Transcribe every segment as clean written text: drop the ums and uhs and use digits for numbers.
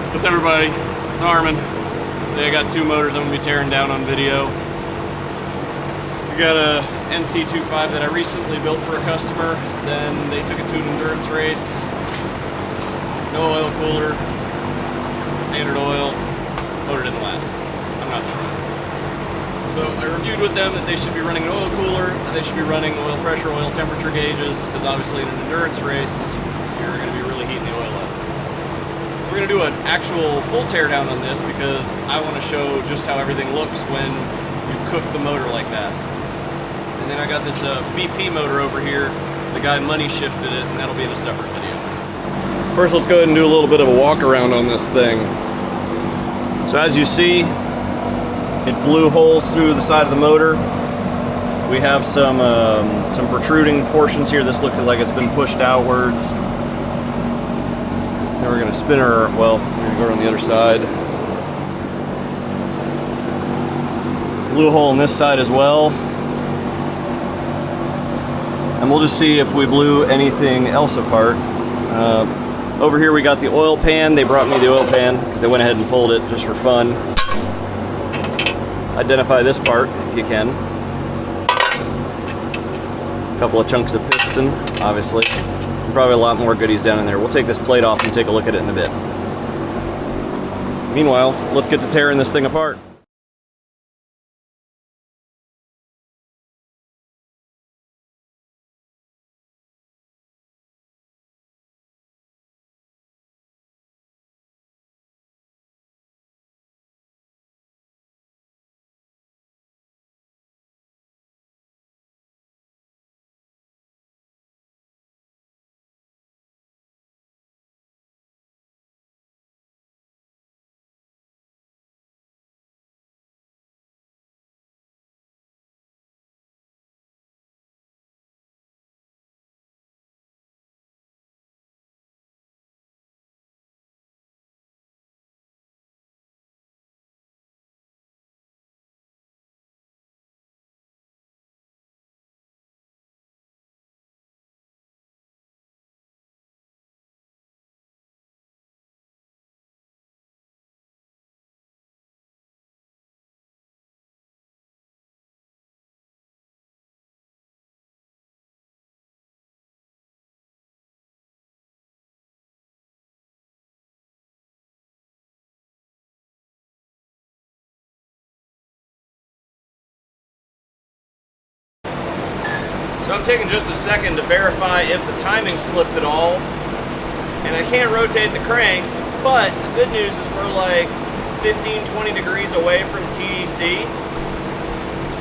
What's up, everybody? It's Armin. Today I got two motors I'm going to be tearing down on video. We got a NC25 that I recently built for a customer. Then they took it to an endurance race. No oil cooler, standard oil. Motor didn't last. I'm not surprised. So I reviewed with them that they should be running an oil cooler, and they should be running oil pressure, oil temperature gauges, because obviously in an endurance race, you're going to be really heating the oil up. So we're going to do an actual full teardown on this because I want to show just how everything looks when you cook the motor like that. And then I got this BP motor over here. The guy money shifted it, and that'll be in a separate video. First, let's go ahead and do a little bit of a walk around on this thing. So as you see, it blew holes through the side of the motor. We have some protruding portions here. This looks like it's been pushed outwards. Now we're going to spin her, well, we're going to go around the other side. Blew a hole on this side as well. And we'll just see if we blew anything else apart. Over here we got the oil pan. They brought me the oil pan because they went ahead and pulled it just for fun. Identify this part if you can. A couple of chunks of piston, obviously. And probably a lot more goodies down in there. We'll take this plate off and take a look at it in a bit. Meanwhile, let's get to tearing this thing apart. So I'm taking just a second to verify if the timing slipped at all. And I can't rotate the crank, but the good news is we're like 15-20 degrees away from TDC.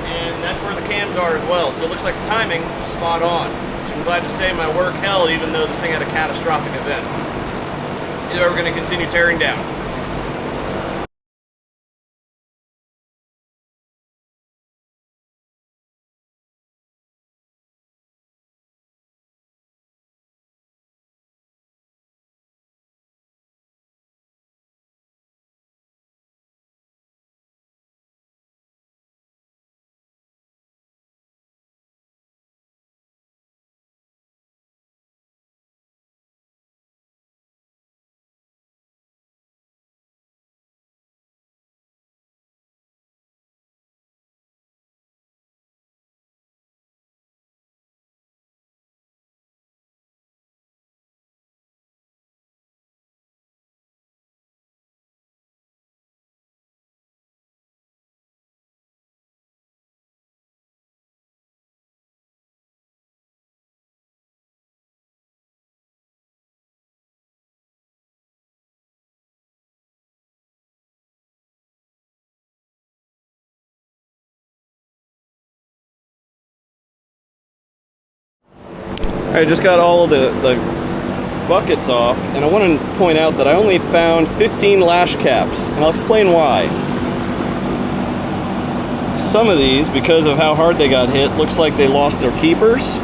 And that's where the cams are as well. So it looks like the timing is spot on. Which I'm glad to say my work held even though this thing had a catastrophic event. We're going to continue tearing down. I just got all of the buckets off, and I want to point out that I only found 15 lash caps, and I'll explain why. Some of these, because of how hard they got hit, looks like they lost their keepers,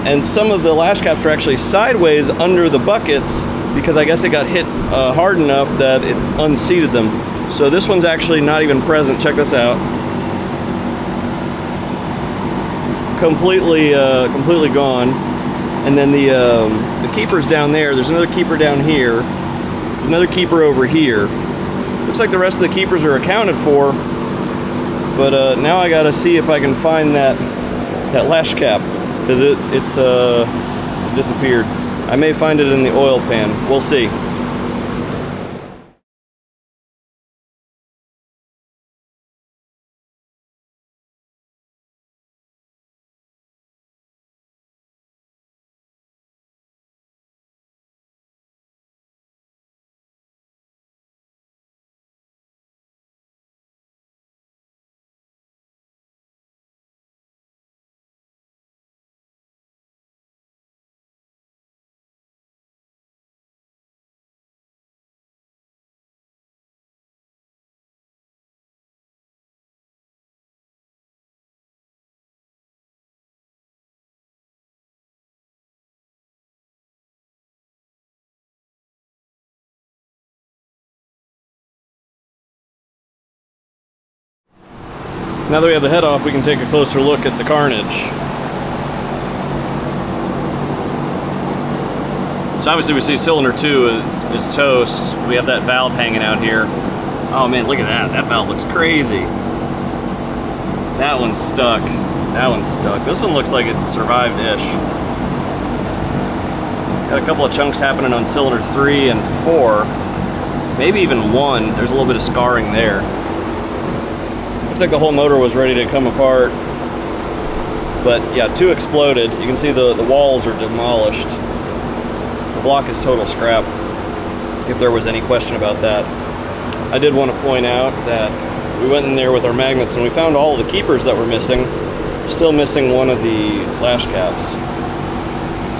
and some of the lash caps are actually sideways under the buckets because I guess it got hit hard enough that it unseated them. So this one's actually not even present. Check this out. Completely gone. And then the keeper's down there. There's another keeper down here. Another keeper over here. Looks like the rest of the keepers are accounted for, but now I gotta see if I can find that lash cap, because it's disappeared. I may find it in the oil pan. We'll see. Now that we have the head off, we can take a closer look at the carnage. So obviously we see cylinder 2 is toast. We have that valve hanging out here. Oh man, look at that. That valve looks crazy. That one's stuck. That one's stuck. This one looks like it survived-ish. Got a couple of chunks happening on cylinder 3 and 4. Maybe even 1. There's a little bit of scarring there. Looks like the whole motor was ready to come apart, but yeah, 2 exploded. You can see the walls are demolished. The block is total scrap, if there was any question about that. I did want to point out that we went in there with our magnets and we found all the keepers that were missing. Still missing one of the lash caps.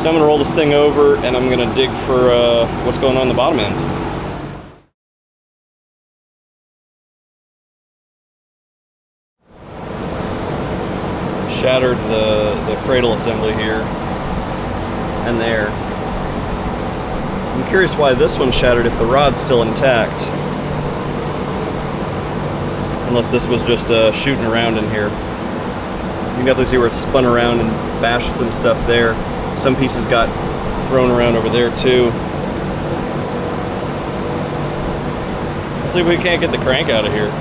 So I'm going to roll this thing over and I'm going to dig for what's going on the bottom end. Shattered the cradle assembly here and there. I'm curious why this one shattered if the rod's still intact. Unless this was just shooting around in here. You can definitely see where it spun around and bashed some stuff there. Some pieces got thrown around over there too. Let's see if we can't get the crank out of here.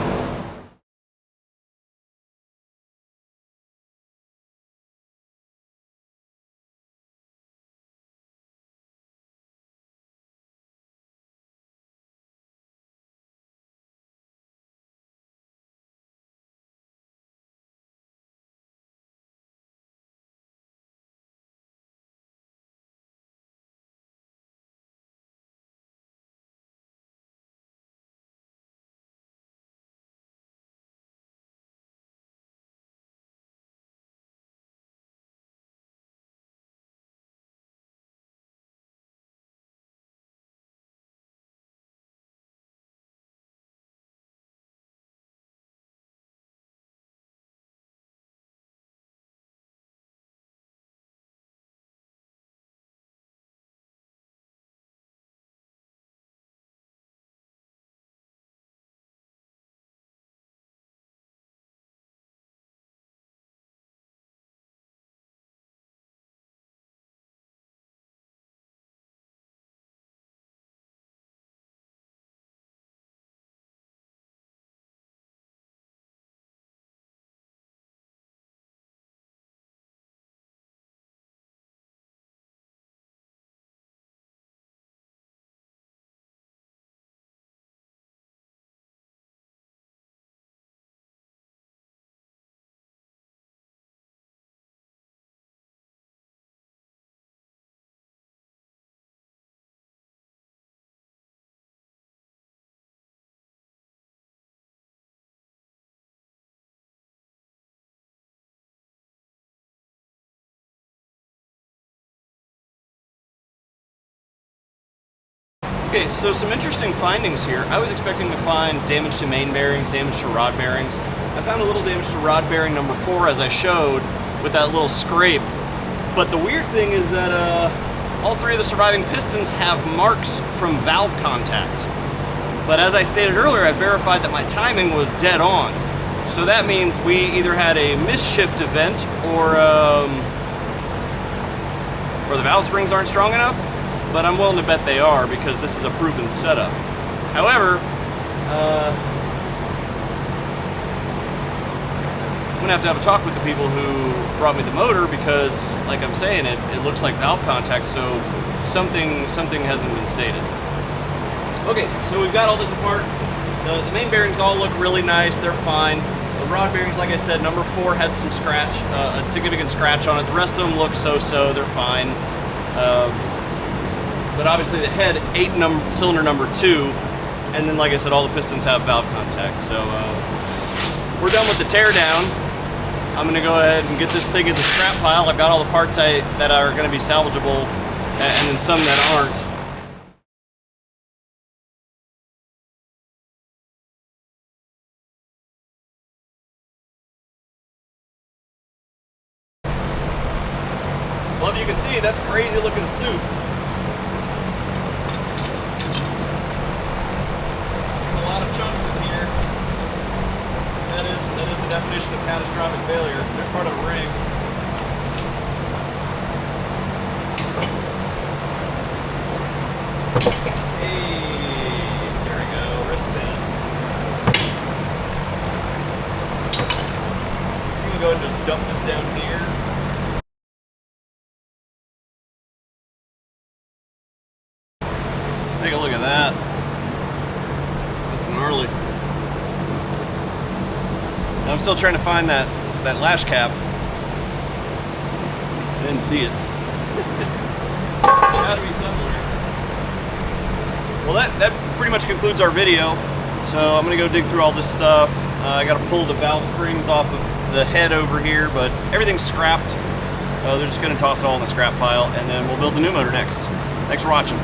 Okay, so some interesting findings here. I was expecting to find damage to main bearings, damage to rod bearings. I found a little damage to rod bearing number 4 as I showed with that little scrape. But the weird thing is that all 3 of the surviving pistons have marks from valve contact. But as I stated earlier, I verified that my timing was dead on. So that means we either had a misshift event or the valve springs aren't strong enough. but I'm willing to bet they are because this is a proven setup. However, I'm gonna have a talk with the people who brought me the motor because, like I'm saying, it looks like valve contact, so something hasn't been stated. Okay, so we've got all this apart. The main bearings all look really nice, they're fine. The rod bearings, like I said, number 4 had some scratch, a significant scratch on it. The rest of them look so-so, they're fine. But obviously the head, 8 cylinder number 2, and then like I said, all the pistons have valve contact. So we're done with the teardown. I'm gonna go ahead and get this thing in the scrap pile. I've got all the parts that are gonna be salvageable, and then some that aren't. Well, if you can see, that's crazy looking soup. A lot of chunks in here. That is the definition of catastrophic failure. There's part of a ring. Hey, there we go, wrist bend. I'm gonna go ahead and just dump this down here. Take a look at that. That's gnarly. I'm still trying to find that lash cap. I didn't see it. It's gotta be somewhere. Well, that pretty much concludes our video. So I'm gonna go dig through all this stuff. I gotta pull the valve springs off of the head over here, but everything's scrapped. They're just gonna toss it all in the scrap pile, and then we'll build the new motor next. Thanks for watching.